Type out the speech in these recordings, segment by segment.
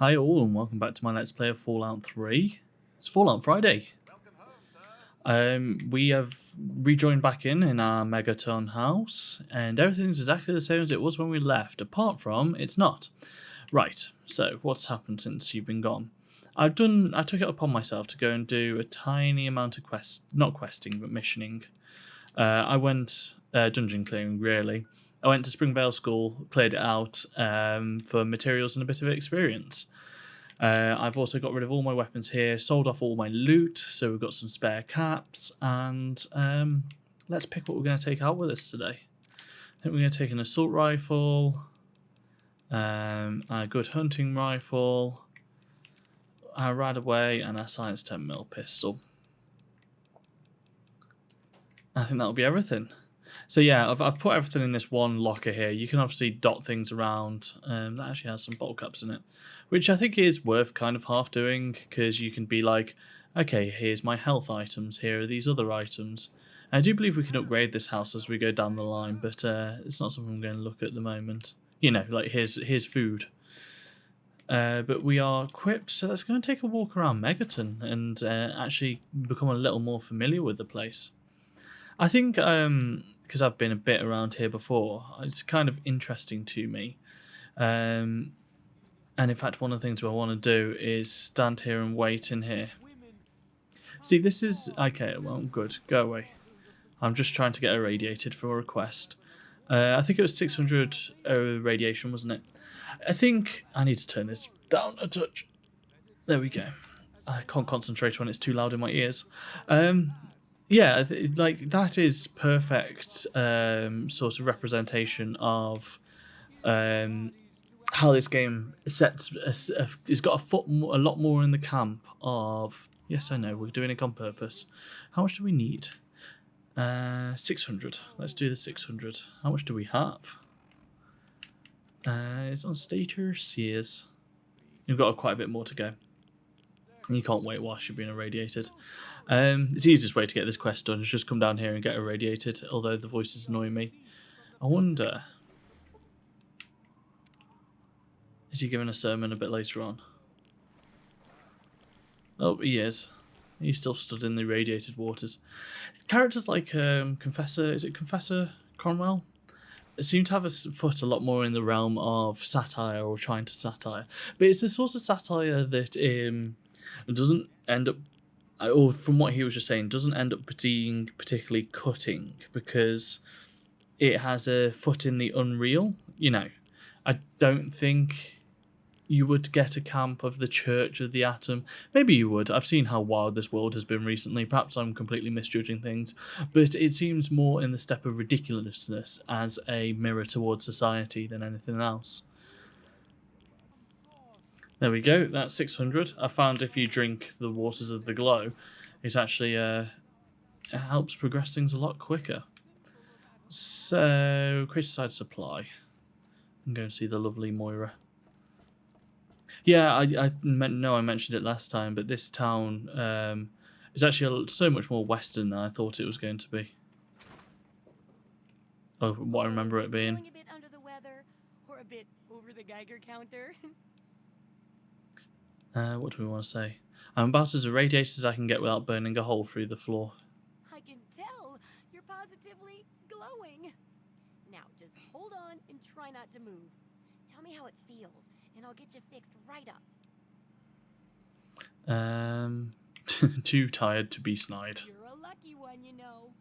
Hi all and welcome back to my Let's Play of Fallout 3. It's Fallout Friday. We have rejoined back in our Megaton house and everything's exactly the same as it was when we left, apart from it's not. Right, so what's happened since you've been gone? I took it upon myself to go and do a tiny amount of not questing, but missioning. I went dungeon clearing, really. I went to Springvale School, cleared it out for materials and a bit of experience. I've also got rid of all my weapons here, sold off all my loot, so we've got some spare caps, and let's pick what we're going to take out with us today. I think we're going to take an assault rifle, a good hunting rifle, our Radaway, and our Science 10mm pistol. I think that'll be everything. So yeah, I've put everything in this one locker here. You can obviously dot things around. That actually has some bottle caps in it, which I think is worth kind of half doing, because you can be like, okay, here's my health items, here are these other items. I do believe we can upgrade this house as we go down the line, but it's not something I'm going to look at the moment. You know, like here's food. But we are equipped, so let's go and take a walk around Megaton and actually become a little more familiar with the place. I think because I've been a bit around here before, it's kind of interesting to me. And in fact, one of the things I want to do is stand here and wait in here. See, this is... Okay, well, good. Go away. I'm just trying to get irradiated for a request. I think it was 600 radiation, wasn't it? I think I need to turn this down a touch. There we go. I can't concentrate when it's too loud in my ears. Yeah, like that is perfect sort of representation of how this game sets. It's got a lot more in the camp of. Yes, I know we're doing it on purpose. How much do we need? 600. Let's do the 600. How much do we have? It's on status. Yes, you've got quite a bit more to go. You can't wait whilst you're being irradiated. It's the easiest way to get this quest done is just come down here and get irradiated, although the voices annoy me. I wonder... Is he giving a sermon a bit later on? Oh, he is. He's still stood in the irradiated waters. Characters like Confessor... Is it Confessor Cromwell? Seem to have a foot a lot more in the realm of satire or trying to satire. But it's the sort of satire that doesn't end up... Or from what he was just saying, doesn't end up being particularly cutting, because it has a foot in the unreal. You know, I don't think you would get a camp of the Church of the Atom. Maybe you would. I've seen how wild this world has been recently. Perhaps I'm completely misjudging things, but it seems more in the step of ridiculousness as a mirror towards society than anything else. There we go, that's 600. I found if you drink the waters of the glow, it actually it helps progress things a lot quicker. So, create a side supply. I'm going to see the lovely Moira. Yeah, I mentioned it last time, but this town is actually so much more western than I thought it was going to be. Oh, what I remember it being. A bit under the weather, or a bit over the Geiger counter. What do we want to say? I'm about as irradiated as I can get without burning a hole through the floor. I can tell you're positively glowing. Now, just hold on and try not to move. Tell me how it feels, and I'll get you fixed right up. Too tired to be snide. You're a lucky one, you know.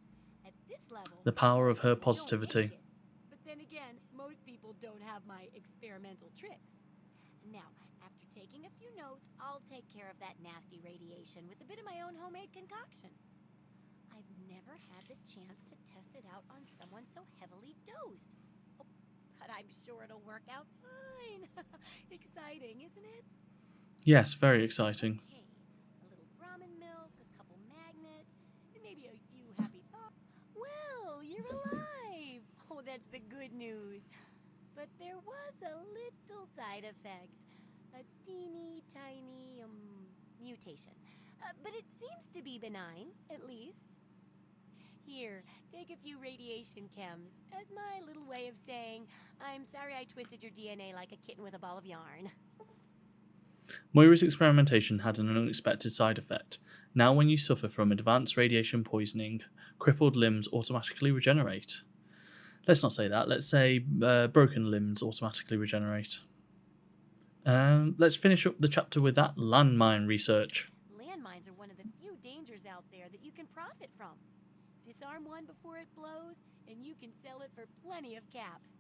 At this level, The power of her you don't positivity. make it. But then again, most people don't have my experimental tricks. Now, after taking a few notes, I'll take care of that nasty radiation with a bit of my own homemade concoction. I've never had the chance to test it out on someone so heavily dosed. Oh, but I'm sure it'll work out fine. Exciting, isn't it? Yes, very exciting. Okay, a little Brahmin milk, a couple magnets, and maybe a few happy thoughts. Well, you're alive! Oh, that's the good news. But there was a little side effect. A teeny tiny mutation. But it seems to be benign, at least. Here, take a few radiation chems as my little way of saying, I'm sorry I twisted your DNA like a kitten with a ball of yarn. Moira's experimentation had an unexpected side effect. Now when you suffer from advanced radiation poisoning, crippled limbs automatically regenerate. Let's not say that. Let's say broken limbs automatically regenerate. Let's finish up the chapter with that landmine research. Landmines are one of the few dangers out there that you can profit from. Disarm one before it blows, and you can sell it for plenty of caps.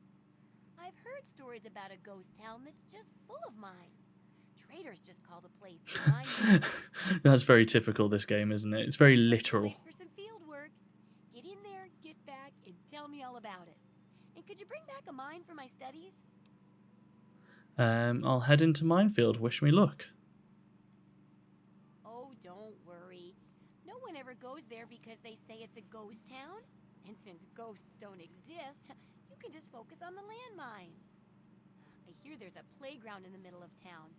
I've heard stories about a ghost town that's just full of mines. Traders just call the place mine. That's very typical this game, isn't it? It's very literal. Place for some field work. Get in there, get back, and tell me all about it. And could you bring back a mine for my studies? I'll head into Minefield. Wish me luck. Oh, don't worry. No one ever goes there because they say it's a ghost town. And since ghosts don't exist, you can just focus on the landmines. I hear there's a playground in the middle of town.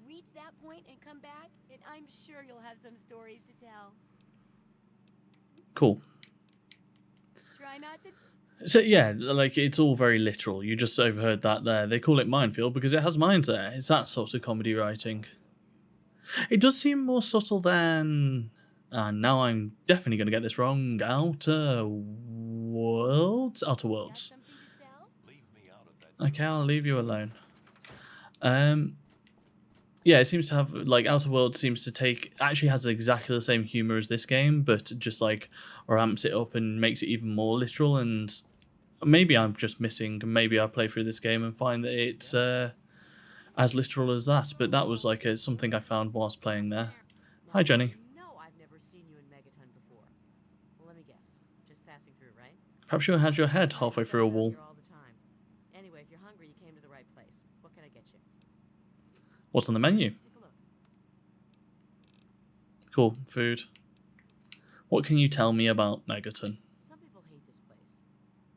Reach that point and come back, and I'm sure you'll have some stories to tell. Cool. Try not to... So yeah, like it's all very literal. You just overheard that there. They call it Minefield because it has mines there. It's that sort of comedy writing. It does seem more subtle than... And now I'm definitely going to get this wrong. Outer Worlds? Outer Got Worlds. something to sell? Okay, I'll leave you alone. Yeah, it seems to have, like, Outer Worlds seems to take, actually has exactly the same humor as this game, but just, like, ramps it up and makes it even more literal, and maybe I'm just missing, maybe I'll play through this game and find that it's as literal as that, but that was, like, something I found whilst playing there. Hi, Jenny. No, I've never seen you in Megaton before. Well, let me guess. Just passing through, right? Perhaps you had your head halfway through a wall. Here all the time. Anyway, if you're hungry, you came to the right place. What can I get you? What's on the menu? Take a look. Cool, food. What can you tell me about Megaton? Some people hate this place,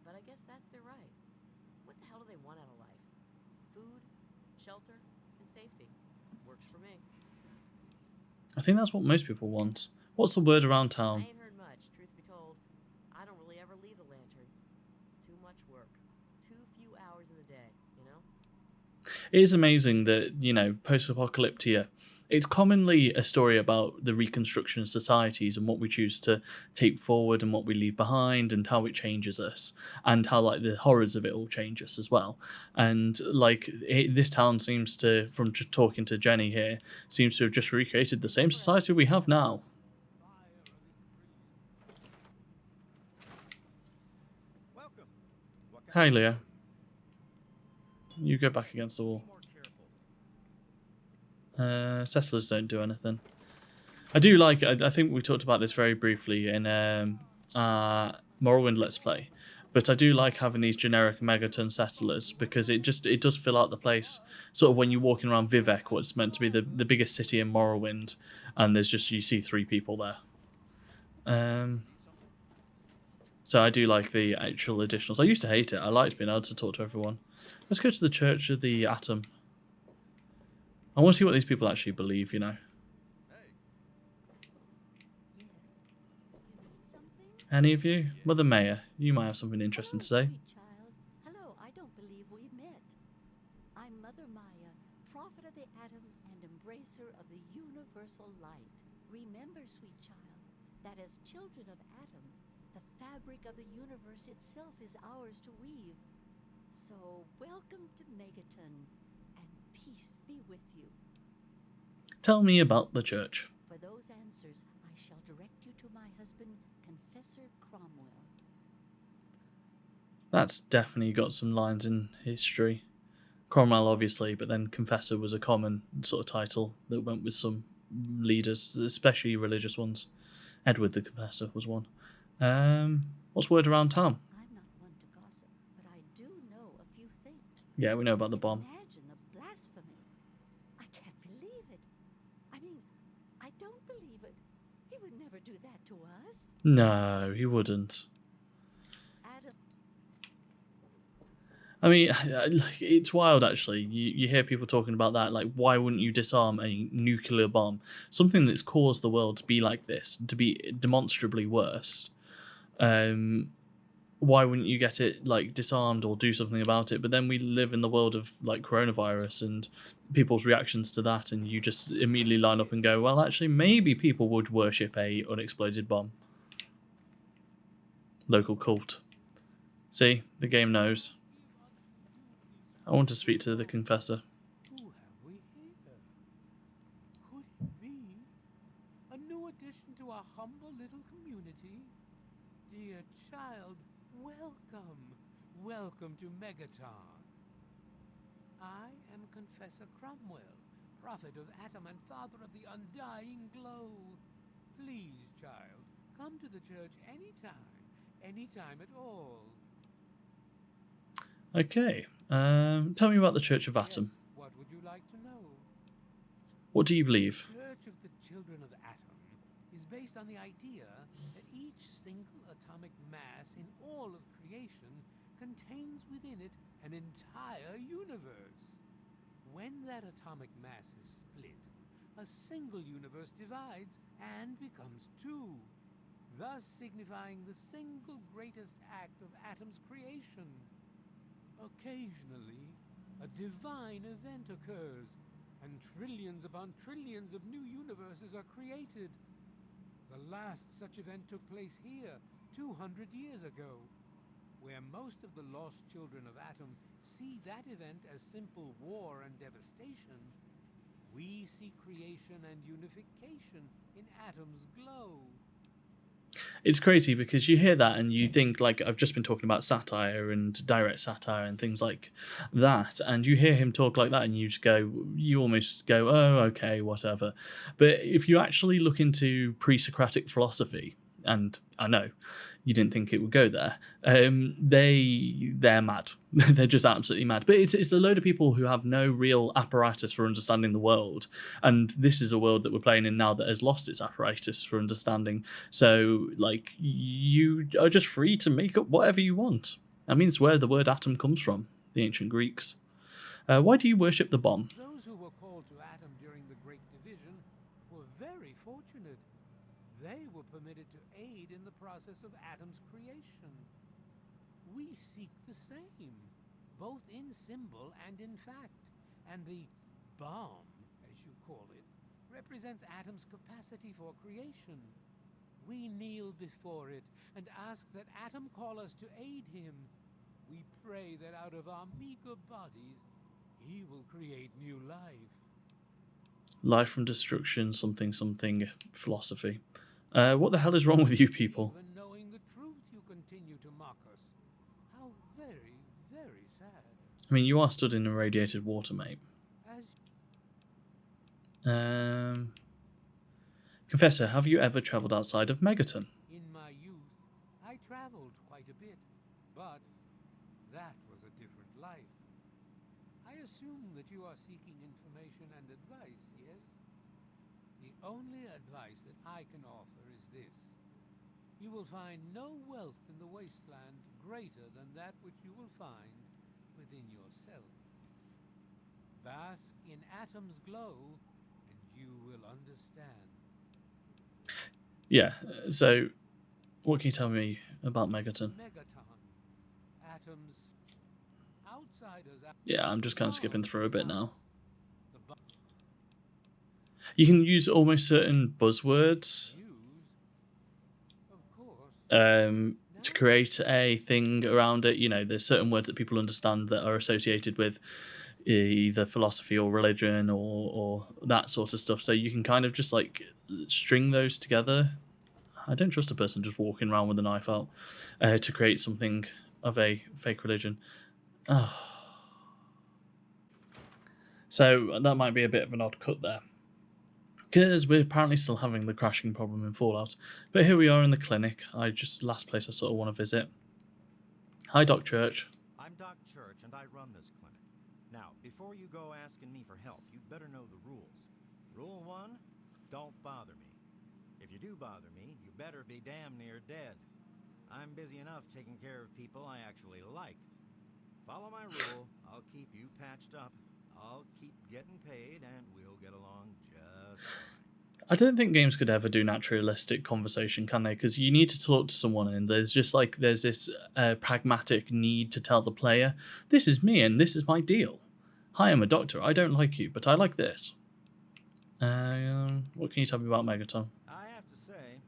but I guess that's their right. What the hell do they want out of life? Food, shelter, and safety. Works for me. I think that's what most people want. What's the word around I town? ain't heard much, truth be told. I don't really ever leave the lantern. Too much work. Too few hours in the day, you know? It is amazing that, you know, post-apocalyptia, it's commonly a story about the reconstruction of societies and what we choose to take forward and what we leave behind and how it changes us and how, like, the horrors of it all change us as well. And, like, this town seems to, from just talking to Jenny here, seems to have just recreated the same society we have now. Welcome. What can Hi, Leo. You go back against the wall. be more careful? Settlers don't do anything. I do like, I think we talked about this very briefly in Morrowind Let's Play, but I do like having these generic Megaton settlers because it does fill out the place. Sort of when you're walking around Vivek, what's meant to be the biggest city in Morrowind, and there's just, you see 3 people there. So I do like the actual additionals. I used to hate it. I liked being able to talk to everyone. Let's go to the Church of the Atom. I want to see what these people actually believe, you know. Something? Any of you? Mother Maya, you might have something interesting to say. Sweet child. Hello, I don't believe we've met. I'm Mother Maya, prophet of the atom and embracer of the universal light. Remember, sweet child, that as children of atom, the fabric of the universe itself is ours to weave. So, welcome to Megaton, and peace be with you. Tell me about the church. For those answers, I shall direct you to my husband, Confessor Cromwell. That's definitely got some lines in history. Cromwell, obviously, but then Confessor was a common sort of title that went with some leaders, especially religious ones. Edward the Confessor was one. What's word around town? I'm not one to gossip, but I do know a few things. Yeah, we know about the bomb. Imagine the blasphemy. I can't believe it. I mean, I don't believe it. He would never do that to us. No, he wouldn't. Adam, I mean, like, it's wild, actually. You hear people talking about that, like, why wouldn't you disarm a nuclear bomb? Something that's caused the world to be like this, to be demonstrably worse. why wouldn't you get it like disarmed or do something about it? But then we live in the world of like coronavirus and people's reactions to that, and you just immediately line up and go, well, actually, maybe people would worship a unexploded bomb. Local cult. See, the game knows. I want to speak to the confessor. Who have we here? Could it be a new addition to our humble little community? Dear child, welcome. Welcome to Megaton. I am Confessor Cromwell, prophet of Atom and father of the undying glow. Please, child, come to the church anytime at all. Okay. Tell me about the Church of Atom. Yes, what would you like to know? What do you believe? The Church of the Children of Atom is based on the idea that each single atomic mass in all of creation contains within it an entire universe. When that atomic mass is split, a single universe divides and becomes two, thus signifying the single greatest act of Atom's creation. Occasionally, a divine event occurs, and trillions upon trillions of new universes are created. The last such event took place here 200 years ago, where most of the lost children of Atom see that event as simple war and devastation. We see creation and unification in Atom's glow. It's crazy because you hear that and you think, like, I've just been talking about satire and direct satire and things like that, and you hear him talk like that and you almost go, oh, okay, whatever. But if you actually look into pre-Socratic philosophy, and I know you didn't think it would go there, they're mad. They're just absolutely mad. But it's a load of people who have no real apparatus for understanding the world, and this is a world that we're playing in now that has lost its apparatus for understanding. So, like, you are just free to make up whatever you want. I mean, it's where the word atom comes from, the ancient Greeks. Why do you worship the bomb? Those who were called to Atom during the Great Division were very fortunate. They were permitted to aid in the process of Atom's creation. We seek the same, both in symbol and in fact. And the bomb, as you call it, represents Atom's capacity for creation. We kneel before it and ask that Atom call us to aid him. We pray that out of our meager bodies, he will create new life. Life from destruction, something, philosophy. What the hell is wrong with you people? Even knowing the truth, you continue to mock us. How very, very sad. I mean, you are stood in irradiated water, mate. As Confessor, have you ever travelled outside of Megaton? in my youth, I traveled quite a bit, but that was a different life. I assume that you are seeking information and advice, yes? The only advice that I can offer is this. You will find no wealth in the Wasteland greater than that which you will find within yourself. Bask in Atom's glow, and you will understand. Yeah, so what can you tell me about Megaton? Megaton, Atom's outsiders. Yeah, I'm just kind of skipping through a bit now. The bu- You can use almost certain buzzwords use, of course. to create a thing around it. You know, there's certain words that people understand that are associated with either philosophy or religion or that sort of stuff. So you can kind of just like string those together. I don't trust a person just walking around with a knife out to create something of a fake religion. Oh. So that might be a bit of an odd cut there, because we're apparently still having the crashing problem in Fallout. But here we are in the clinic. Last place I sort of want to visit. Hi, Doc Church. I'm Doc Church, and I run this clinic. Now, before you go asking me for help, you'd better know the rules. Rule 1, don't bother me. If you do bother me, you better be damn near dead. I'm busy enough taking care of people I actually like. Follow my rule, I'll keep you patched up, I'll keep getting paid, and we'll get along just fine. I don't think games could ever do naturalistic conversation, can they? Because you need to talk to someone, and there's just like there's this pragmatic need to tell the player, "This is me, and this is my deal. Hi, I'm a doctor. I don't like you, but I like this." What can you tell me about Megaton? I have to say,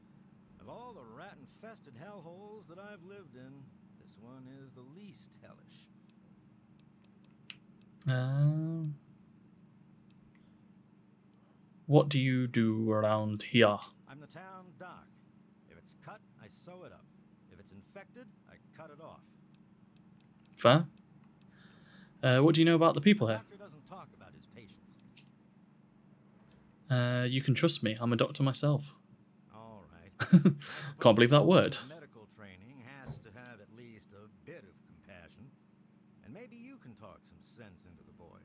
of all the rat-infested hellholes that I've lived in, this one is the least hellish. What do you do around here? I'm the town doc. If it's cut, I sew it up. If it's infected, I cut it off. Fair. What do you know about the people The here? doctor doesn't talk about his patients. You can trust me. I'm a doctor myself. All right. Can't believe that word. Medical training has to have at least a bit of compassion. And maybe you can talk some sense into the boy.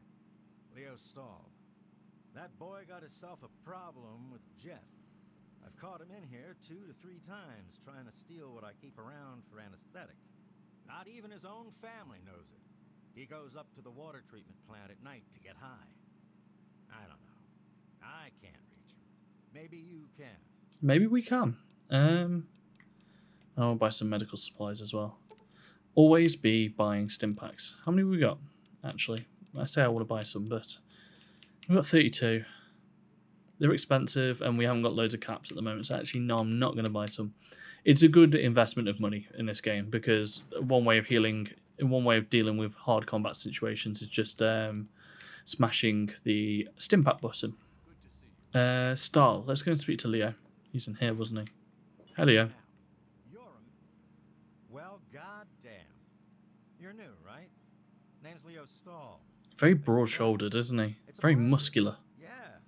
Leo Stahl. That boy got himself a problem with Jet. I've caught him in here 2 to 3 times trying to steal what I keep around for anesthetic. Not even his own family knows it. He goes up to the water treatment plant at night to get high. I don't know. I can't reach him. Maybe you can. Maybe we can. I'll buy some medical supplies as well. Always be buying stim packs. How many have we got? Actually, I say I want to buy some, but we've got 32. They're expensive, and we haven't got loads of caps at the moment. So actually, no, I'm not going to buy some. It's a good investment of money in this game because one way of dealing with hard combat situations is just smashing the stim pack button. Stahl, let's go and speak to Leo. He's in here, wasn't he? Hey, Leo. Now, you're well, goddamn. You're new, right? Name's Leo Stahl. Very broad-shouldered, isn't he? It's a Very pleasure. muscular Yeah.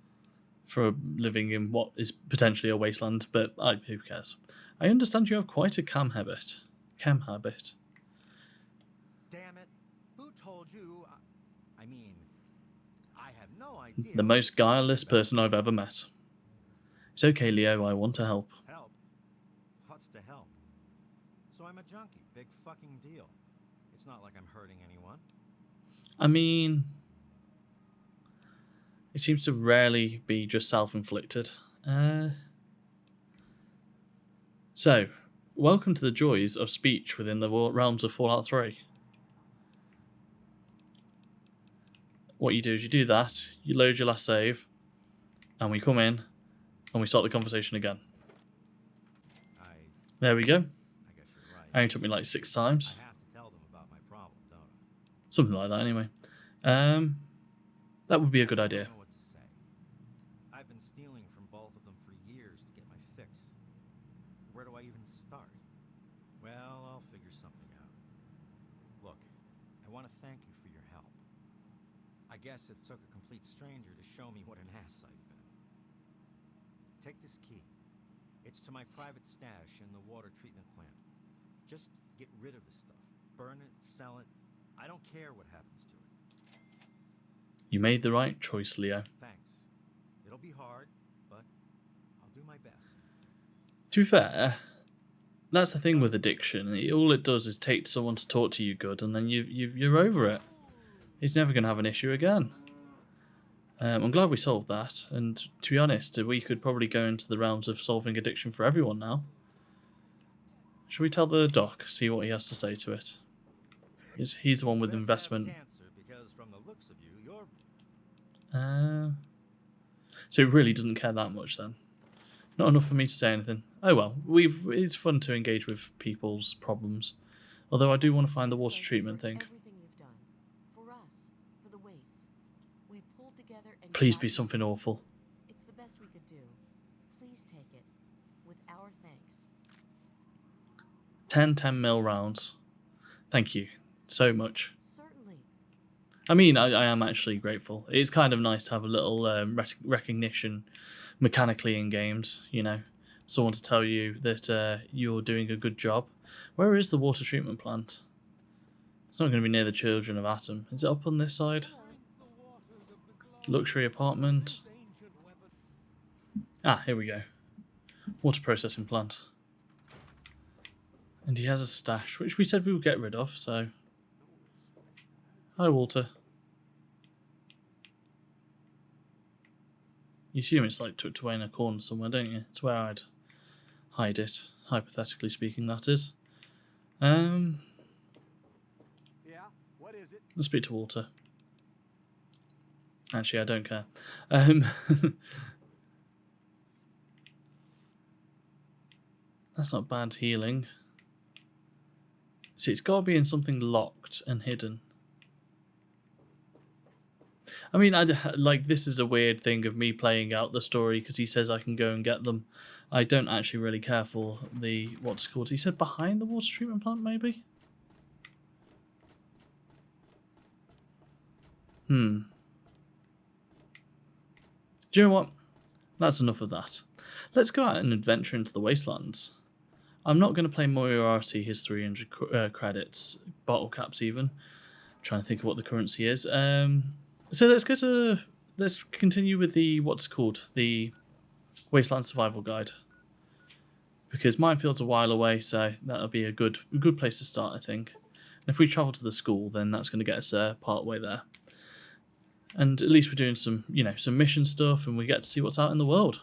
for living in what is potentially a wasteland, but who cares? I understand you have quite a cam habit. Damn it. Who told you? I mean, I have no idea. The most guileless person I've ever met. It's okay, Leo, I want to help. Help? What's to help? So I'm a junkie. Big fucking deal. It's not like I'm hurting anyone. I mean, it seems to rarely be just self-inflicted. So, welcome to the joys of speech within the realms of Fallout 3. What you do is you do that, you load your last save, and we come in, and we start the conversation again. There we go. I guess you're right. Only took me like 6 times. I have to tell them about my problem, don't I? Something like that, anyway. That would be a good I idea. don't know what to say. I've been stealing from both of them for years to get my fix. Where do I even start? Well, I'll figure something out. Look, I want to thank you for your help. I guess it took a complete stranger to show me what an ass I've been. Take this key. It's to my private stash in the water treatment plant. Just get rid of the stuff. Burn it, sell it. I don't care what happens to it. You made the right choice, Leo. Thanks. It'll be hard, but I'll do my best. To be fair, that's the thing with addiction. All it does is take someone to talk to you good, and then you're over it. He's never going to have an issue again. I'm glad we solved that, and to be honest, we could probably go into the realms of solving addiction for everyone now. Should we tell the doc, see what he has to say to it? He's the one with Best have investment. cancer because from the looks of you, you're So he really doesn't care that much then. Not enough for me to say anything. Oh well, it's fun to engage with people's problems. Although I do want to find the water Thank you treatment for thing. Everything you've done. For us. For the waste. We pulled together and Please got be you something this. awful. It's the best we could do. Please take it. With our thanks. 10 mil rounds. Thank you so much. Certainly. I mean, I am actually grateful. It's kind of nice to have a little recognition mechanically in games, you know. Someone to tell you that you're doing a good job. Where is the water treatment plant? It's not going to be near the Children of Atom. Is it up on this side? Luxury apartment. Ah, here we go. Water processing plant. And he has a stash, which we said we would get rid of, so... Hi, Walter. You assume it's like tucked away in a corner somewhere, don't you? It's where I'd hide it, hypothetically speaking, that is. Yeah, what is it? Let's speak to Walter. Actually, I don't care. That's not bad healing. See, it's got to be in something locked and hidden. I mean, like, this is a weird thing of me playing out the story because he says I can go and get them. I don't actually really care for the, what's it called? He said behind the water treatment plant, maybe? Do you know what? That's enough of that. Let's go out and adventure into the Wastelands. I'm not going to play Moriarty, his 300 credits, bottle caps even. I'm trying to think of what the currency is. So let's continue with the, what's called, the Wasteland Survival Guide. Because Minefield's a while away, so that'll be a good place to start, I think. And if we travel to the school, then that's going to get us part way there. And at least we're doing some, some mission stuff, and we get to see what's out in the world.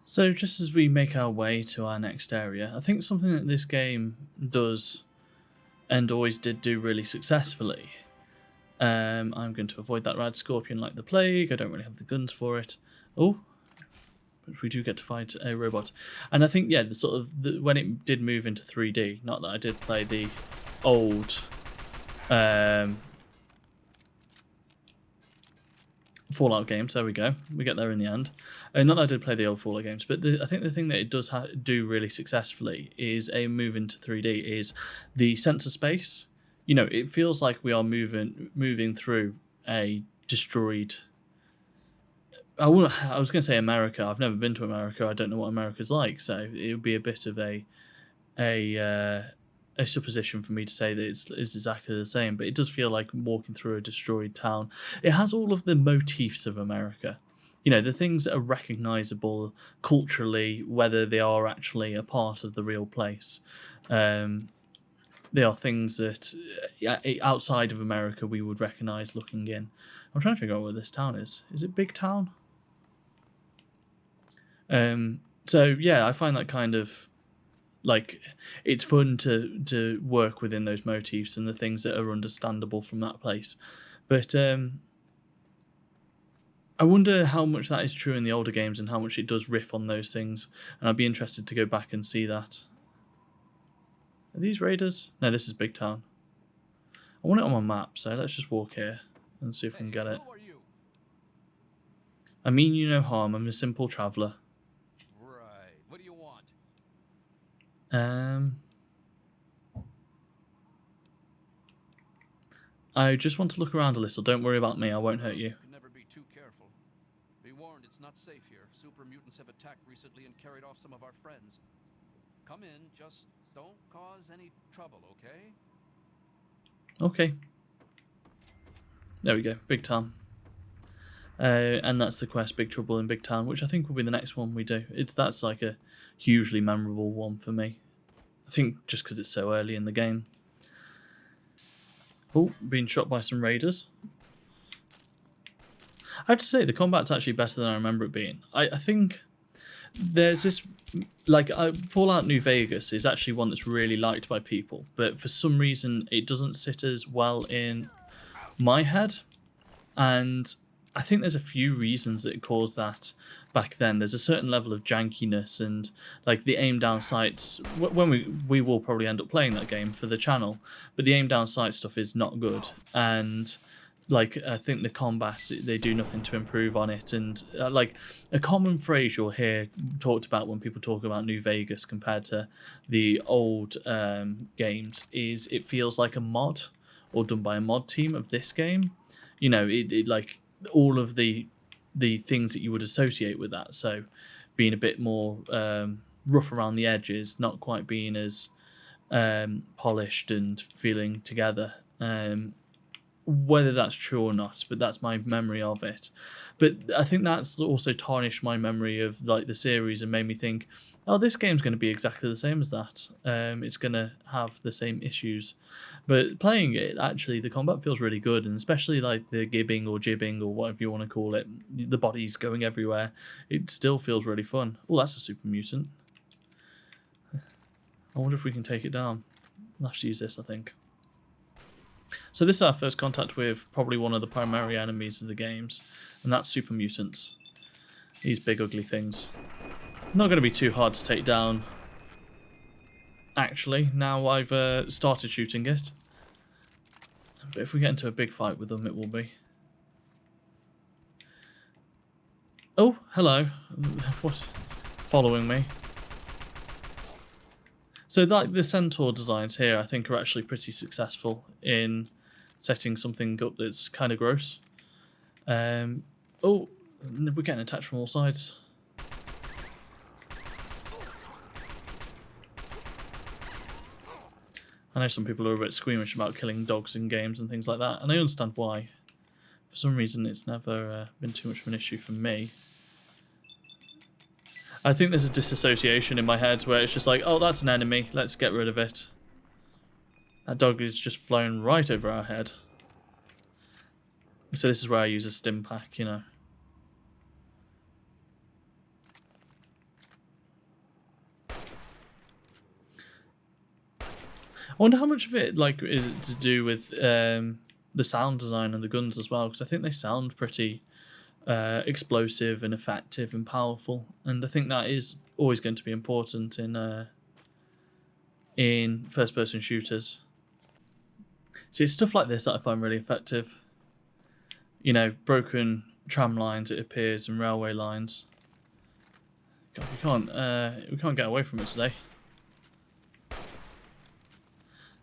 So just as we make our way to our next area, I think something that this game does, and always did do really successfully. I'm going to avoid that rad scorpion like the plague. I don't really have the guns for it. Oh, but we do get to fight a robot. And I think, yeah, when it did move into 3D, not that I did play the old Fallout games. There we go. We get there in the end. Not that I did play the old Fallout games, but I think the thing that it does do really successfully is a move into 3D is the sense of space. It feels like we are moving through a destroyed. I was going to say America. I've never been to America. I don't know what America's like, so it would be a bit of a supposition for me to say that it's exactly the same. But it does feel like walking through a destroyed town. It has all of the motifs of America. The things that are recognizable culturally, whether they are actually a part of the real place. They are things that outside of America we would recognize looking in. I'm trying to figure out where this town is. Is it Big Town? So yeah, I find that kind of like it's fun to work within those motifs and the things that are understandable from that place. But I wonder how much that is true in the older games and how much it does riff on those things. And I'd be interested to go back and see that. Are these raiders? No, this is Big Town. I want it on my map, so let's just walk here and see if we can get it. Who are you? I mean you no harm, I'm a simple traveller. Right. What do you want? I just want to look around a little. Don't worry about me, I won't hurt you. Can never be too careful. Be warned, it's not safe here. Super mutants have attacked recently and carried off some of our friends. Come in, just don't cause any trouble, okay? Okay. There we go, Big Town. And that's the quest, Big Trouble in Big Town, which I think will be the next one we do. That's like a hugely memorable one for me. I think just because it's so early in the game. Oh, being shot by some raiders. I have to say, the combat's actually better than I remember it being. I think there's this, like, Fallout New Vegas is actually one that's really liked by people, but for some reason it doesn't sit as well in my head, and I think there's a few reasons that caused that back then. There's a certain level of jankiness and like the aim down sights. When we will probably end up playing that game for the channel, but the aim down sight stuff is not good, and like I think the combat, they do nothing to improve on it. And like a common phrase you'll hear talked about when people talk about New Vegas compared to the old games is it feels like a mod or done by a mod team of this game. It like all of the things that you would associate with that. So being a bit more rough around the edges, not quite being as polished and feeling together. whether that's true or not, but that's my memory of it. But I think that's also tarnished my memory of like the series and made me think, oh, this game's going to be exactly the same as that. It's going to have the same issues. But playing it, actually, the combat feels really good, and especially like the gibbing or jibbing or whatever you want to call it, the body's going everywhere. It still feels really fun. Oh, that's a super mutant. I wonder if we can take it down. I'll have to use this, I think. So this is our first contact with probably one of the primary enemies of the games, and that's super mutants. These big ugly things. Not going to be too hard to take down. Actually, now I've started shooting it. But if we get into a big fight with them, it will be. Oh, hello. What? Following me. So like the centaur designs here, I think are actually pretty successful in setting something up that's kind of gross. Oh, we're getting attacked from all sides. I know some people are a bit squeamish about killing dogs in games and things like that, and I understand why. For some reason, it's never been too much of an issue for me. I think there's a disassociation in my head where it's just like, oh, that's an enemy, let's get rid of it. That dog is just flown right over our head. So this is where I use a stim pack, you know. I wonder how much of it like is it to do with the sound design and the guns as well, because I think they sound pretty explosive and effective and powerful, and I think that is always going to be important in first-person shooters. See, it's stuff like this that I find really effective. You know, broken tram lines, it appears, and railway lines. God, we can't get away from it today.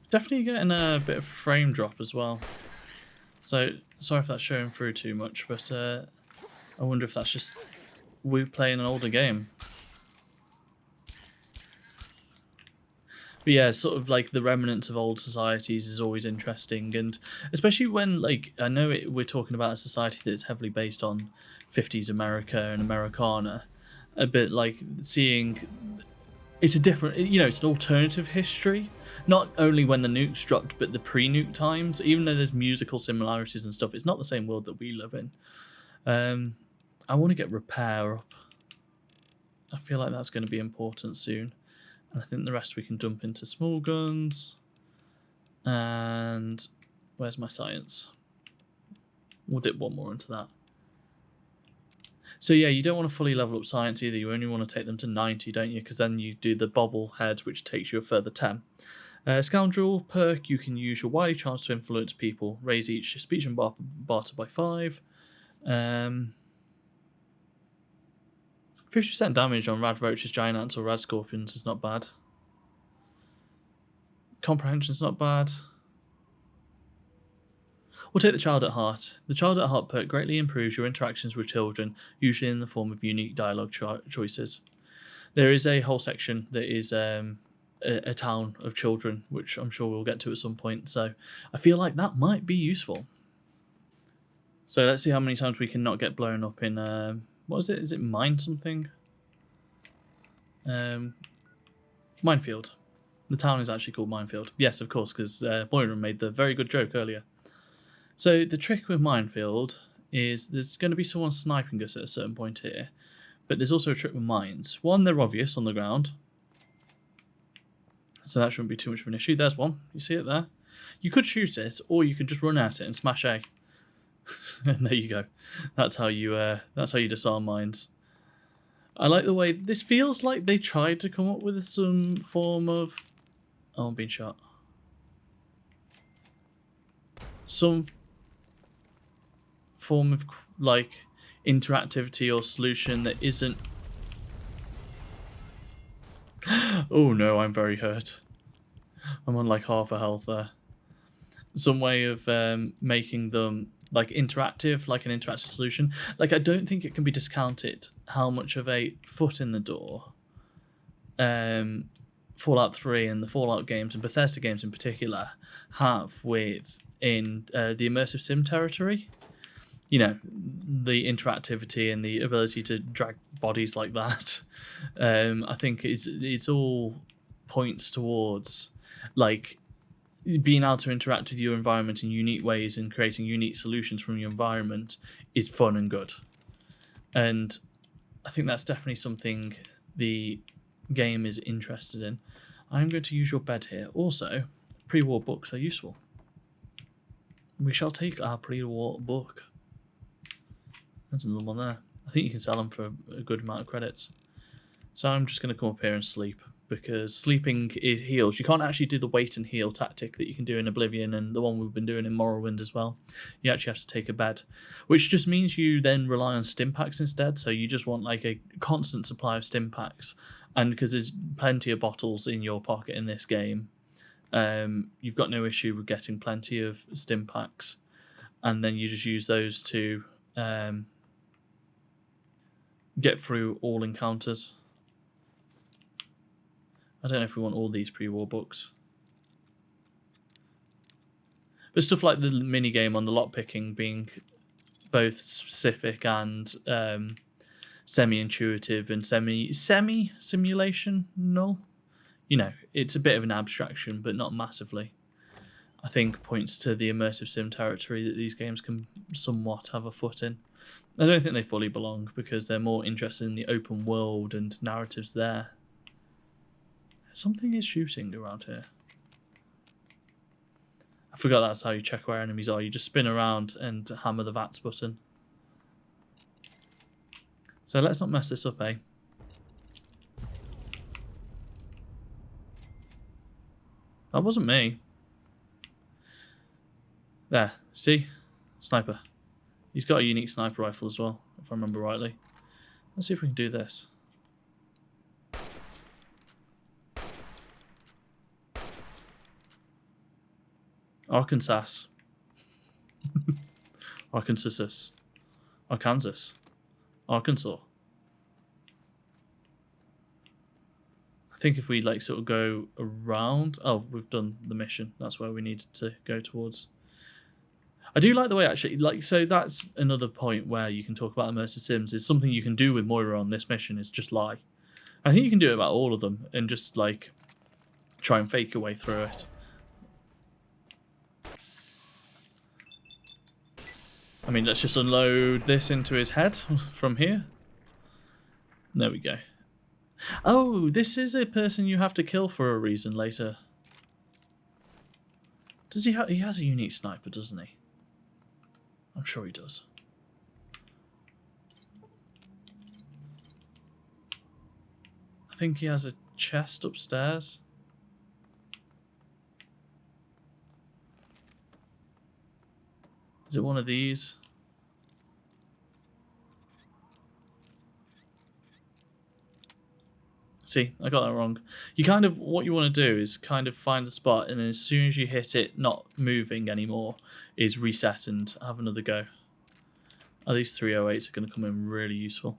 Definitely getting a bit of frame drop as well. So sorry if that's showing through too much, but I wonder if that's just we playing an older game. But yeah, sort of like the remnants of old societies is always interesting, and especially when, like, I know we're talking about a society that's heavily based on 50s America and Americana, a bit like seeing it's a different, you know, it's an alternative history, not only when the nuke struck, but the pre-nuke times. Even though there's musical similarities and stuff, it's not the same world that we live in. I want to get repair up. I feel like that's going to be important soon. And I think the rest we can dump into small guns. And where's my science? We'll dip one more into that. So yeah, you don't want to fully level up science either. You only want to take them to 90, don't you? Because then you do the bobblehead, which takes you a further 10. Scoundrel perk, you can use your wily chance to influence people. Raise each speech and barter by 5. 50% damage on rad roaches, giant ants, or rad scorpions is not bad. Comprehension's not bad. We'll take the Child at Heart. The Child at Heart perk greatly improves your interactions with children, usually in the form of unique dialogue choices. There is a whole section that is a town of children, which I'm sure we'll get to at some point, so I feel like that might be useful. So let's see how many times we can not get blown up in... what is it? Is it Mine something? Minefield. The town is actually called Minefield. Yes, of course, because Boyron made the very good joke earlier. So the trick with Minefield is there's going to be someone sniping us at a certain point here, but there's also a trick with mines. One, they're obvious on the ground, so that shouldn't be too much of an issue. There's one. You see it there? You could shoot it, or you could just run at it and smash A. And there you go. That's how you disarm mines. I like the way this feels like they tried to come up with some form of... Oh, I'm being shot. Some form of like interactivity or solution that isn't... Oh no, I'm very hurt. I'm on like half a health there. Some way of making them like interactive, like an interactive solution. Like, I don't think it can be discounted how much of a foot in the door Fallout 3 and the Fallout games and Bethesda games in particular have in the immersive sim territory. You know, the interactivity and the ability to drag bodies like that. I think it's all points towards like being able to interact with your environment in unique ways and creating unique solutions from your environment is fun and good. And I think that's definitely something the game is interested in. I'm going to use your bed here. Also, pre-war books are useful. We shall take our pre-war book. There's another one there. I think you can sell them for a good amount of credits. So I'm just going to come up here and sleep, because sleeping heals. You can't actually do the wait and heal tactic that you can do in Oblivion and the one we've been doing in Morrowind as well. You actually have to take a bed, which just means you then rely on stim packs instead. So you just want like a constant supply of stim packs. And because there's plenty of bottles in your pocket in this game, you've got no issue with getting plenty of stim packs. And then you just use those to get through all encounters. I don't know if we want all these pre-war books. But stuff like the mini-game on the lockpicking being both specific and semi-intuitive and semi-simulation null. You know, it's a bit of an abstraction, but not massively. I think points to the immersive sim territory that these games can somewhat have a foot in. I don't think they fully belong, because they're more interested in the open world and narratives there. Something is shooting around here. I forgot that's how you check where enemies are. You just spin around and hammer the VATS button. So let's not mess this up, eh? That wasn't me. There, see? Sniper. He's got a unique sniper rifle as well, if I remember rightly. Let's see if we can do this. Arkansas. Arkansas. Arkansas. Arkansas. I think if we like sort of go around... Oh, we've done the mission. That's where we needed to go towards. I do like the way actually, like, so that's another point where you can talk about immersive sims. It's something you can do with Moira on this mission is just lie. I think you can do it about all of them and just like try and fake your way through it. I mean, let's just unload this into his head from here. There we go. Oh, this is a person you have to kill for a reason later. Does he have... He has a unique sniper, doesn't he? I'm sure he does. I think he has a chest upstairs. Is it one of these? See, I got that wrong. You kind of, what you want to do is kind of find the spot, and then as soon as you hit it not moving anymore, is reset and have another go. Oh, these 308s are going to come in really useful.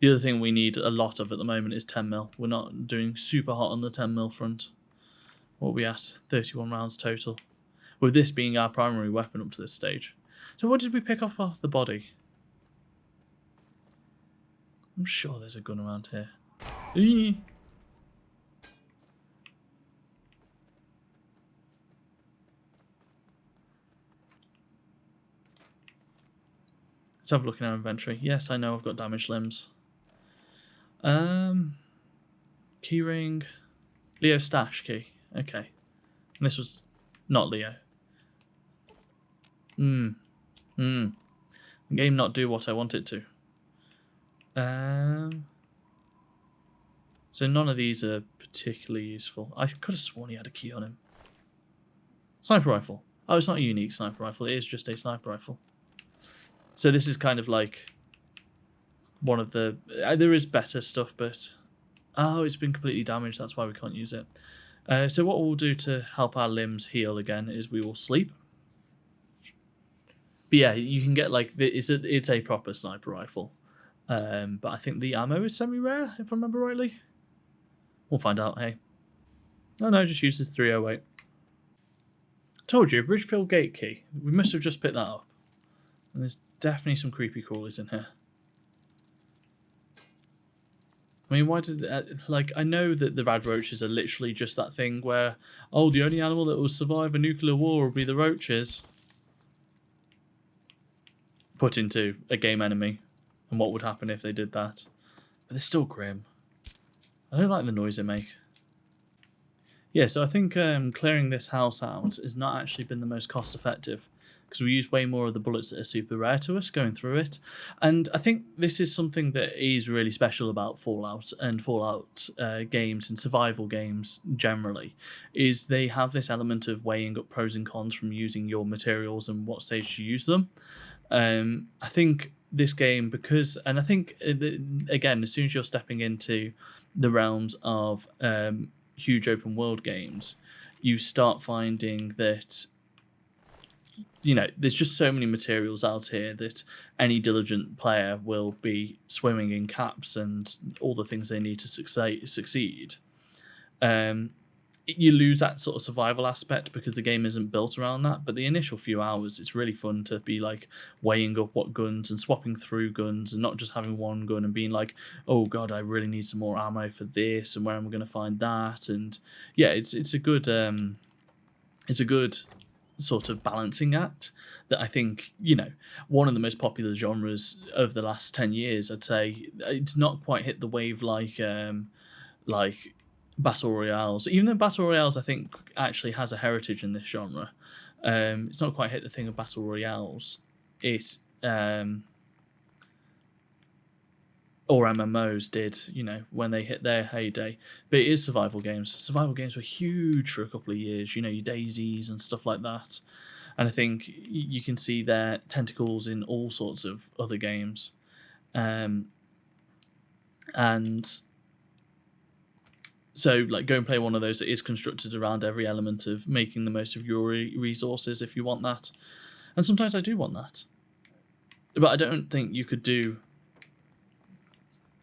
The other thing we need a lot of at the moment is 10mm. We're not doing super hot on the 10mm front. What are we at? 31 rounds total. With this being our primary weapon up to this stage. So what did we pick off the body? I'm sure there's a gun around here. Eee. Let's have a look in our inventory. Yes, I know I've got damaged limbs. Keyring. Leo stash key. Okay. And this was not Leo. The game not do what I want it to. So none of these are particularly useful. I could have sworn he had a key on him. Sniper rifle. Oh, it's not a unique sniper rifle. It is just a sniper rifle. So this is kind of like one of the... there is better stuff, but... Oh, it's been completely damaged. That's why we can't use it. So what we'll do to help our limbs heal again is we will sleep. But yeah, you can get like... It's a proper sniper rifle. But I think the ammo is semi-rare, if I remember rightly. We'll find out, hey. Oh no, just use this 308. Told you, Bridgefield Gate key. We must have just picked that up. And there's definitely some creepy crawlies in here. I mean, why did... like, I know that the rad roaches are literally just that thing where, oh, the only animal that will survive a nuclear war will be the roaches. Put into a game enemy. And what would happen if they did that. But they're still grim. I don't like the noise they make. Yeah, so I think clearing this house out has not actually been the most cost effective because we use way more of the bullets that are super rare to us going through it. And I think this is something that is really special about Fallout and Fallout games and survival games generally, is they have this element of weighing up pros and cons from using your materials and what stage to use them. I think this game, because, and I think, again, as soon as you're stepping into the realms of huge open world games, you start finding that, you know, there's just so many materials out here that any diligent player will be swimming in caps and all the things they need to succeed. You lose that sort of survival aspect because the game isn't built around that, but the initial few hours, it's really fun to be like weighing up what guns and swapping through guns and not just having one gun and being like, oh god, I really need some more ammo for this and where am I going to find that. And yeah, it's a good sort of balancing act that I think, you know, one of the most popular genres of the last 10 years, I'd say. It's not quite hit the wave like Battle Royales, even though Battle Royales I think actually has a heritage in this genre. It's not quite hit the thing of Battle Royales. It or MMOs did, you know, when they hit their heyday. But it is survival games. Survival games were huge for a couple of years, you know, your Daisies and stuff like that. And I think you can see their tentacles in all sorts of other games. And so, like, go and play one of those that is constructed around every element of making the most of your resources if you want that. And sometimes I do want that. But I don't think you could do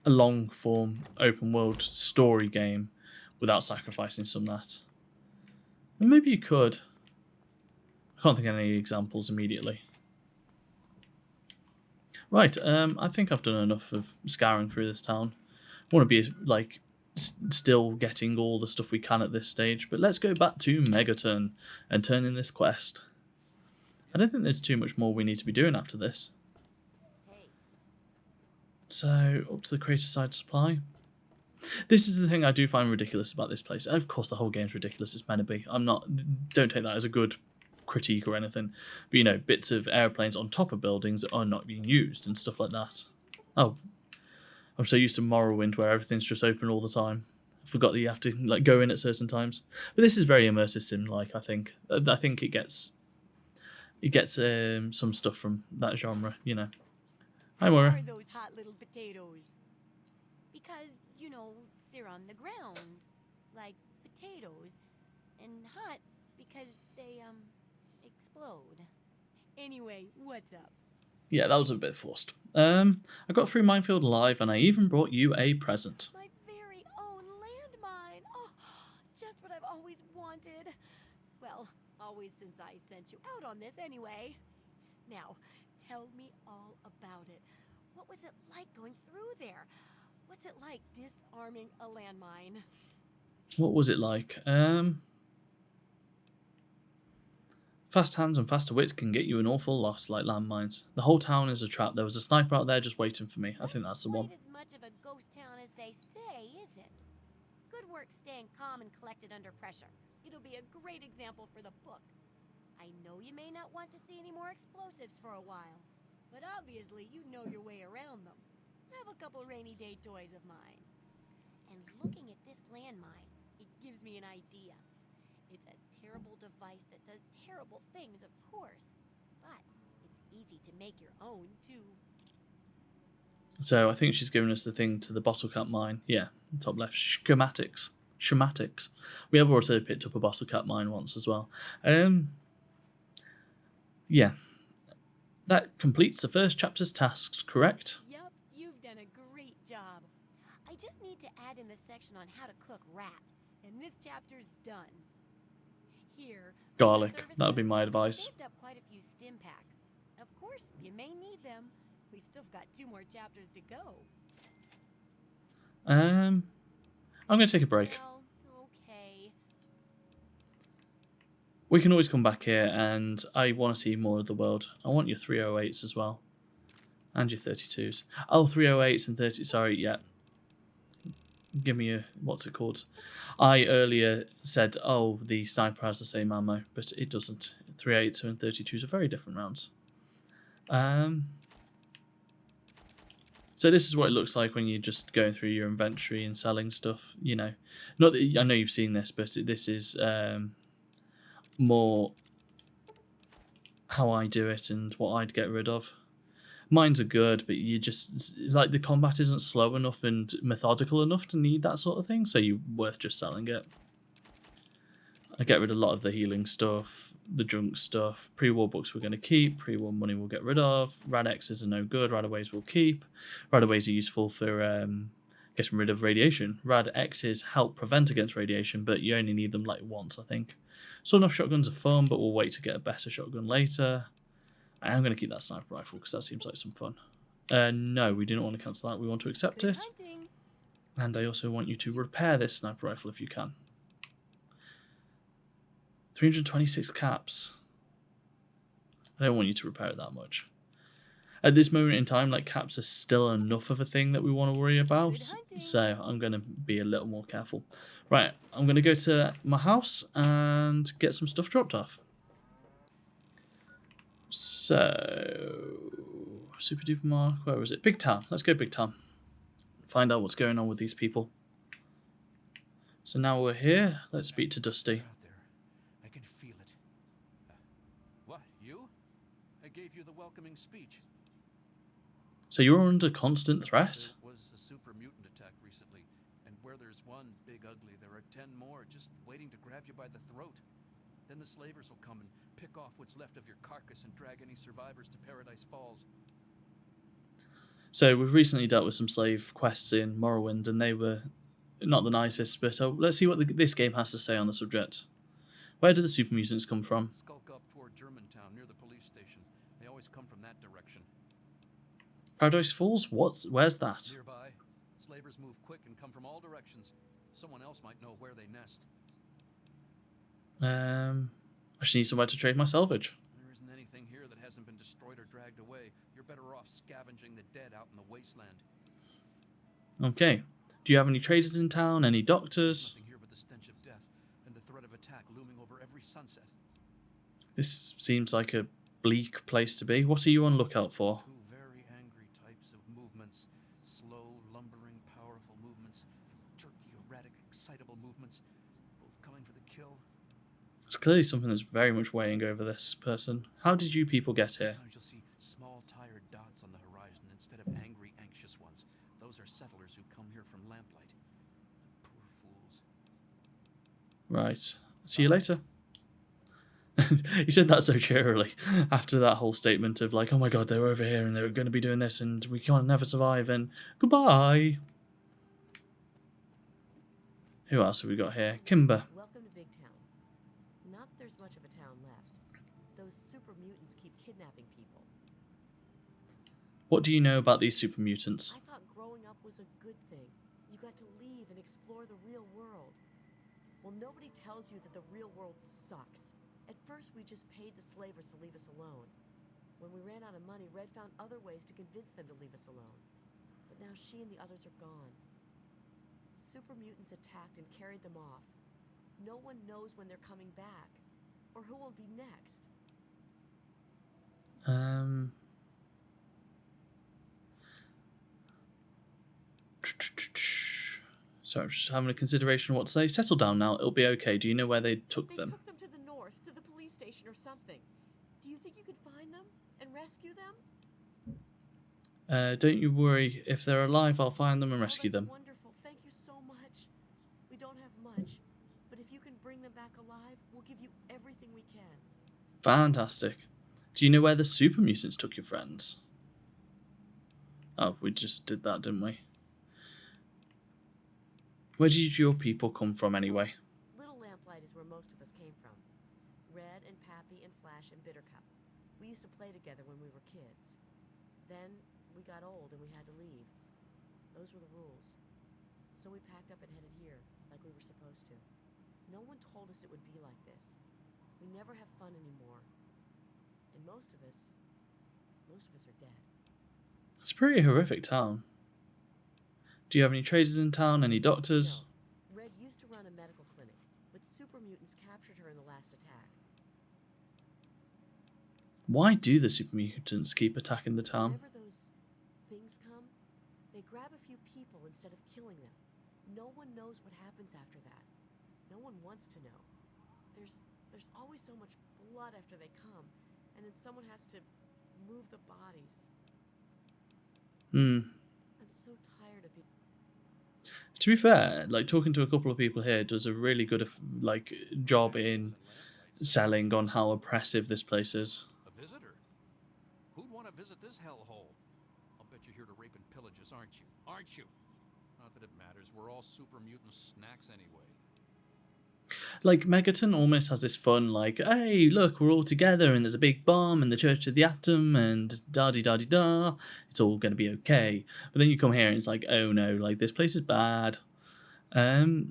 a long-form open-world story game without sacrificing some of that. And maybe you could. I can't think of any examples immediately. Right, I think I've done enough of scouring through this town. I want to be, like, still getting all the stuff we can at this stage, but let's go back to Megaton and turn in this quest. I don't think there's too much more we need to be doing after this. So, up to the Crater Side Supply. This is the thing I do find ridiculous about this place. Of course, the whole game's ridiculous, it's meant to be. Don't take that as a good critique or anything. But, you know, bits of airplanes on top of buildings that are not being used and stuff like that. Oh, I'm so used to Morrowind where everything's just open all the time. I forgot that you have to, like, go in at certain times. But this is very immersive sim-like, I think. I think it gets some stuff from that genre, you know. Hi, Maura. What are those hot little potatoes? Because, you know, they're on the ground, like potatoes, and hot because they, explode. Anyway, what's up? Yeah, that was a bit forced. I got through Minefield live, and I even brought you a present. My very own landmine! Oh, just what I've always wanted. Well, always since I sent you out on this anyway. Now, tell me all about it. What was it like going through there? What's it like disarming a landmine? What was it like? Fast hands and faster wits can get you an awful lot, like landmines. The whole town is a trap. There was a sniper out there just waiting for me. I think that's the one. Quite as much of a ghost town as they say, is it? Good work staying calm and collected under pressure. It'll be a great example for the book. I know you may not want to see any more explosives for a while, but obviously you know your way around them. I have a couple rainy day toys of mine. And looking at this landmine, it gives me an idea. It's a terrible device that does terrible things, of course, but it's easy to make your own, too. So I think she's given us the thing to the bottle cap mine. Yeah, top left. Schematics. We have also picked up a bottle cap mine once as well. Yeah. That completes the first chapter's tasks, correct? Yup, you've done a great job. I just need to add in the section on how to cook rat. and this chapter's done. Here, Garlic. That would be my We've advice. saved up quite a few stim packs. Of course, you may need them. We still got 2 more chapters to go. I'm going to take a break. Well, okay. We can always come back here, and I want to see more of the world. I want your 308s as well. And your 32s. Oh, 308s and 30... Sorry, yeah. Give me a... What's it called? I earlier said, oh, the sniper has the same ammo, but it doesn't. 308s and 32s are very different rounds. So this is what it looks like when you're just going through your inventory and selling stuff, you know. Not that, I know you've seen this, but this is more how I do it and what I'd get rid of. Mines are good, but you just, like, the combat isn't slow enough and methodical enough to need that sort of thing, so you're worth just selling it. I get rid of a lot of the healing stuff, the junk stuff. Pre-war books we're going to keep, pre-war money we'll get rid of. Rad X's are no good, Radaways we'll keep. Radaways are useful for getting rid of radiation. Rad X's help prevent against radiation, but you only need them like once, I think. Sawed-off shotguns are fun, but we'll wait to get a better shotgun later. I am going to keep that sniper rifle because that seems like some fun. No, we didn't want to cancel that. We want to accept Good it. hunting. And I also want you to repair this sniper rifle if you can. 326 caps. I don't want you to repair it that much. At this moment in time, like, caps are still enough of a thing that we want to worry about. Good hunting. So I'm going to be a little more careful. Right, I'm going to go to my house and get some stuff dropped off. So, Super Duper Mark, where was it? Big Town. Let's go Big Town. Find out what's going on with these people. So now we're here. Let's speak to Dusty. Out there. I can feel it. What, you? I gave you the welcoming speech. So you're under constant threat? There was a super mutant attack recently, and where there's one big ugly, there are 10 more just waiting to grab you by the throat. Then the slavers will come and pick off what's left of your carcass and drag any survivors to Paradise Falls. So we've recently dealt with some slave quests in Morrowind, and they were not the nicest, but let's see what this game has to say on the subject. Where do the super mutants come from? Skulk up toward Germantown near the police station. They always come from that direction. Paradise Falls? Where's that? Nearby, slavers move quick and come from all directions. Someone else might know where they nest. I just need somewhere to trade my salvage. There isn't anything here that hasn't been destroyed or dragged away. You're better off scavenging the dead out in the wasteland. Okay. Do you have any traders in town? Any doctors? Nothing here but the stench of death and the threat of attack looming over every sunset. This seems like a bleak place to be. What are you on lookout for? Two very angry types of movements. Slow, lumbering, powerful movements. Jerky, erratic, excitable movements. Both coming for the kill. It's clearly something that's very much weighing over this person. How did you people get here? Sometimes you'll see small, tired dots on the horizon instead of angry, anxious ones. Those are settlers who come here from lamplight. Poor fools. Right. See you later. He said that so cheerily after that whole statement of like, oh my god, they were over here and they were going to be doing this and we can't never survive and goodbye. Who else have we got here? Kimber. Welcome to Big Town. Not that there's much of a town left. Those super mutants keep kidnapping people. What do you know about these super mutants? I thought growing up was a good thing. You got to leave and explore the real world. Well, nobody tells you that the real world sucks. At first, we just paid the slavers to leave us alone. When we ran out of money, Red found other ways to convince them to leave us alone. But now she and the others are gone. Super mutants attacked and carried them off. No one knows when they're coming back, or who will be next. So I'm just having a consideration of what to say. Settle down now, it'll be okay. Do you know where they took They them? took them to the north, to the police station or something. Do you think you could find them and rescue them? Don't you worry. If they're alive, I'll find them and Oh, rescue that's them. Wonderful. Thank you so much. We don't have much, but if you can bring them back alive, we'll give you everything we can. Fantastic. Do you know where the super mutants took your friends? Oh, we just did that, didn't we? Where did your people come from anyway? Little Lamplight is where most of us came from. Red and Pappy and Flash and Bittercup. We used to play together when we were kids. Then we got old and we had to leave. Those were the rules. So we packed up and headed here, like we were supposed to. No one told us it would be like this. We never have fun anymore. And most of us are dead. It's a pretty horrific town. Do you have any traders in town? Any doctors? No. Red used to run a medical clinic, but super mutants captured her in the last attack. Why do the super mutants keep attacking the town? Whenever those things come, they grab a few people instead of killing them. No one knows what happens after that. No one wants to know. There's always so much blood after they come, and then someone has to move the bodies. I'm so tired of being... To be fair, like talking to a couple of people here does a really good like job in selling on how oppressive this place is. A visitor? Who'd want to visit this hellhole? I'll bet you're here to rape and pillage us, aren't you? Aren't you? Not that it matters. We're all super mutant snacks anyway. Like, Megaton almost has this fun, like, hey, look, we're all together, and there's a big bomb, and the Church of the Atom, and da-di-da-di-da, it's all going to be okay. But then you come here, and it's like, oh no, like, this place is bad. Where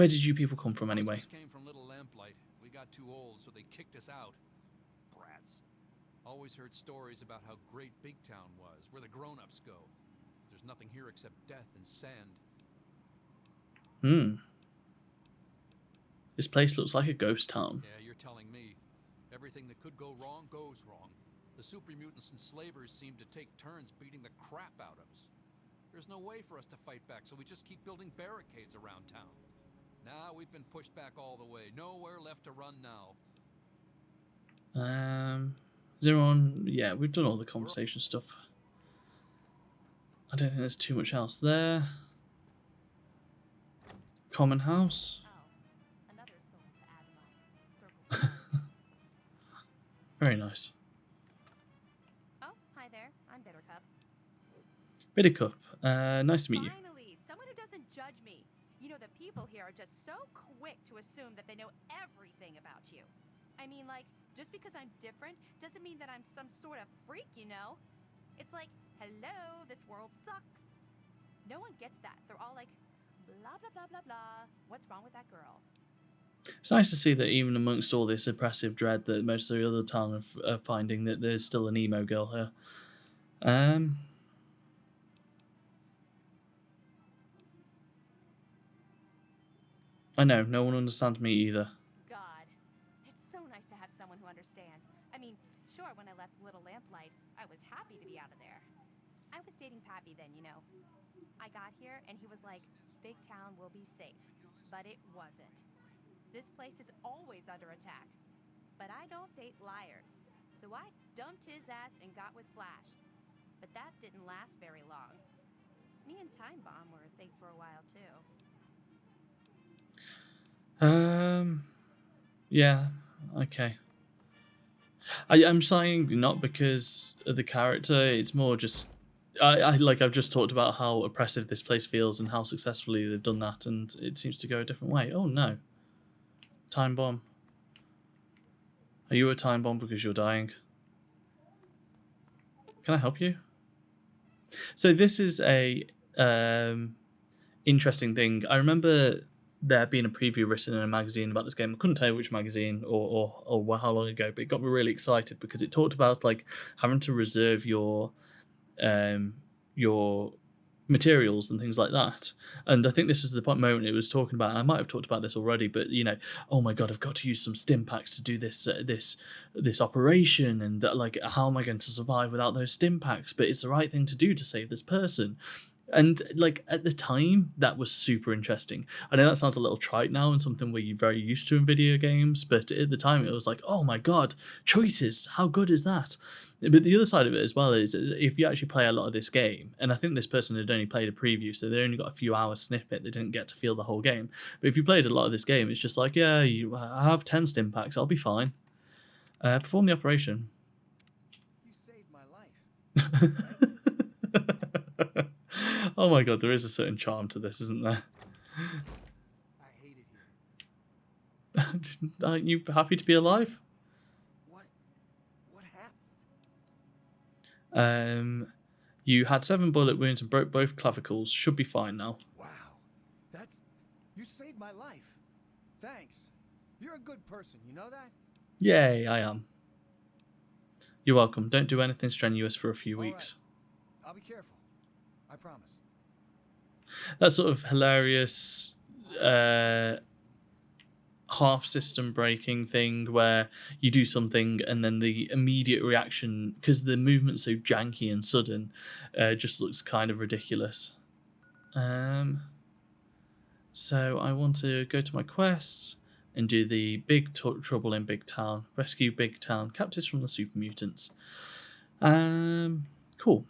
did you people come from, anyway? Most of us came from Little Lamplight. We got too old, so they kicked us out. Brats. Always heard stories about how great Big Town was, where the grown-ups go. There's nothing here except death and sand. This place looks like a ghost town. Yeah, you're telling me. Everything that could go wrong goes wrong. The super mutants and slavers seem to take turns beating the crap out of us. There's no way for us to fight back, so we just keep building barricades around town. Now we've been pushed back all the way. Nowhere left to run now. Is there on? Yeah, we've done all the conversation stuff. I don't think there's too much else there. Common house. Oh, another soul to add to my circle of friends. Very nice. Oh, hi there. I'm Bittercup. Bittercup. Nice to meet you. Finally, someone who doesn't judge me. You know, the people here are just so quick to assume that they know everything about you. I mean, like, just because I'm different doesn't mean that I'm some sort of freak, you know? It's like, hello, this world sucks. No one gets that. They're all like, blah, blah, blah, blah, blah. What's wrong with that girl? It's nice to see that even amongst all this oppressive dread that most of the other town are finding, that there's still an emo girl here. I know, no one understands me either. God, it's so nice to have someone who understands. I mean, sure, when I left Little Lamplight, I was happy to be out of there. I was dating Pappy then, you know. I got here and he was like, Big Town will be safe. But it wasn't. This place is always under attack. But I don't date liars. So I dumped his ass and got with Flash. But that didn't last very long. Me and Time Bomb were a thing for a while too. Yeah, okay. I'm saying not because of the character, it's more just I've just talked about how oppressive this place feels and how successfully they've done that, and it seems to go a different way. Oh no. Time bomb. Are you a time bomb because you're dying? Can I help you? So this is a interesting thing. I remember there being a preview written in a magazine about this game. I couldn't tell you which magazine or how long ago, but it got me really excited because it talked about like having to reserve your materials and things like that. And I think this is the moment it was talking about. I might have talked about this already, but you know, oh my god, I've got to use some stim packs to do this this operation, and like, how am I going to survive without those stim packs? But it's the right thing to do to save this person. And like at the time, that was super interesting. I know that sounds a little trite now and something we're very used to in video games, but at the time it was like, oh my god, choices, how good is that? But the other side of it as well is if you actually play a lot of this game, and I think this person had only played a preview, so they only got a few hours snippet, they didn't get to feel the whole game. But if you played a lot of this game, it's just like, yeah, I have 10 stim packs, I'll be fine. Perform the operation. You saved my life. Oh my god, there is a certain charm to this, isn't there? I hate it here. Aren't you happy to be alive? What happened? You had 7 bullet wounds and broke both clavicles. Should be fine now. Wow. You saved my life. Thanks. You're a good person, you know that? Yay, I am. You're welcome. Don't do anything strenuous for a few All right. weeks. I'll be careful. I promise. That sort of hilarious half system breaking thing where you do something and then the immediate reaction, because the movement's so janky and sudden, just looks kind of ridiculous. So I want to go to my quests and do the big trouble in Big Town. Rescue Big Town captives from the super mutants. Cool.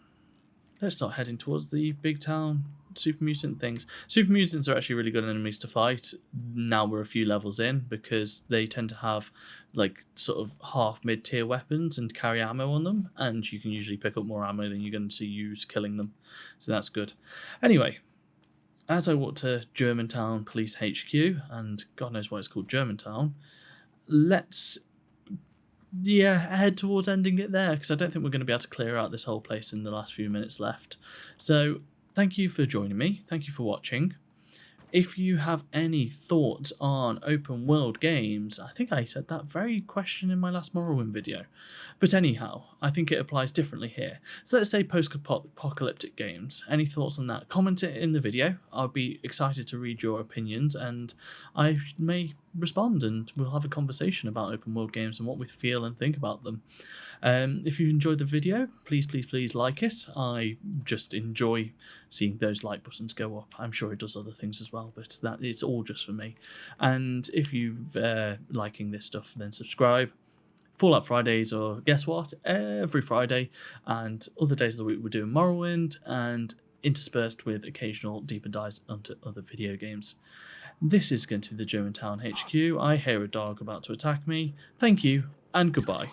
Let's start heading towards the Big Town super mutant things. Super mutants are actually really good enemies to fight. Now we're a few levels in, because they tend to have like sort of half mid-tier weapons and carry ammo on them, and you can usually pick up more ammo than you're going to use killing them. So that's good. Anyway, as I walk to Germantown Police HQ, and God knows why it's called Germantown, let's head towards ending it there, because I don't think we're going to be able to clear out this whole place in the last few minutes left. So thank you for joining me. Thank you for watching. If you have any thoughts on open world games, I think I said that very question in my last Morrowind video. But anyhow, I think it applies differently here. So let's say post-apocalyptic games. Any thoughts on that? Comment it in the video. I'll be excited to read your opinions, and I may respond, and we'll have a conversation about open world games and what we feel and think about them. If you enjoyed the video, please like it. I just enjoy seeing those like buttons go up. I'm sure it does other things as well, but that it's all just for me. And if you're liking this stuff, then subscribe. Fallout Fridays, or guess what? Every Friday, and other days of the week we're doing Morrowind, and interspersed with occasional deeper dives onto other video games. This is going to be the Germantown HQ. I hear a dog about to attack me. Thank you, and goodbye.